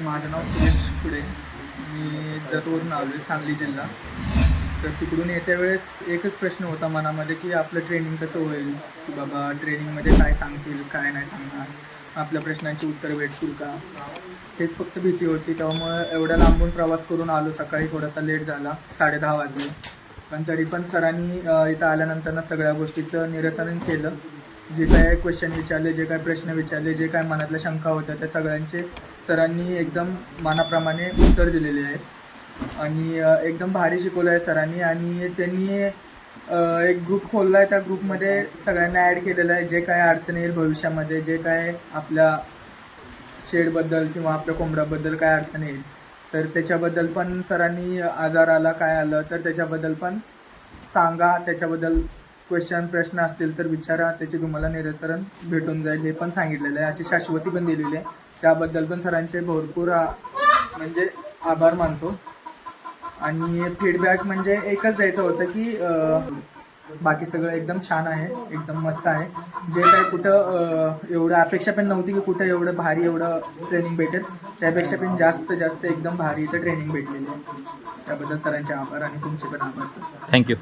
माझं नाव सुरेश खुडे. मी जतवरून आलो आहे, सांगली जिल्हा. तर तिकडून येत्या वेळेस एकच प्रश्न होता मनामध्ये की आपलं ट्रेनिंग कसं होईल, की बाबा ट्रेनिंगमध्ये काय सांगतील, काय नाही सांगणार, आपल्या प्रश्नांची उत्तरं भेटतील का, हेच फक्त भीती होती. त्यामुळं एवढ्या लांबून प्रवास करून आलो. सकाळी थोडासा लेट झाला, 10:30 वाजले. पण तरी पण सरांनी इथं आल्यानंतर ना सगळ्या गोष्टीचं निरसन केलं. जे काय क्वेश्चन विचारले, जे काय प्रश्न विचारले, जे काय मनातल्या शंका होत्या, त्या सगळ्यांचे सरांनी एकदम मनाप्रमाणे उत्तर दिलेले आहेत. आणि एकदम भारी शिकवलं आहे सरांनी. आणि त्यांनी एक ग्रुप खोलला आहे. त्या ग्रुपमध्ये सगळ्यांना ॲड केलेलं आहे. जे काय अडचणी येईल भविष्यामध्ये, जे काय आपल्या शेडबद्दल किंवा आपल्या कोंबड्याबद्दल काय अडचण येईल, तर त्याच्याबद्दल पण सरांनी आजार आला काय आलं तर त्याच्याबद्दल पण सांगा. त्याच्याबद्दल प्रश्न असतील तर विचारा, त्याचे तुम्हाला निराकरण भेटून जाईल हे पण सांगितलेलं आहे. अशी शाश्वती पण दिलेली आहे. त्याबद्दल पण सरांचे भरपूर म्हणजे आभार मानतो. आणि फीडबॅक म्हणजे एकच द्यायचं होतं की बाकी सगळं एकदम छान आहे, एकदम मस्त आहे. जे काय कुठं एवढं अपेक्षा पण नव्हती की कुठं एवढं भारी एवढं ट्रेनिंग भेटेल. त्यापेक्षा पण जास्त एकदम भारी इथं ट्रेनिंग भेटलेली आहे. त्याबद्दल सरांचे आभार आणि तुमचे पण आभार सर. थँक्यू.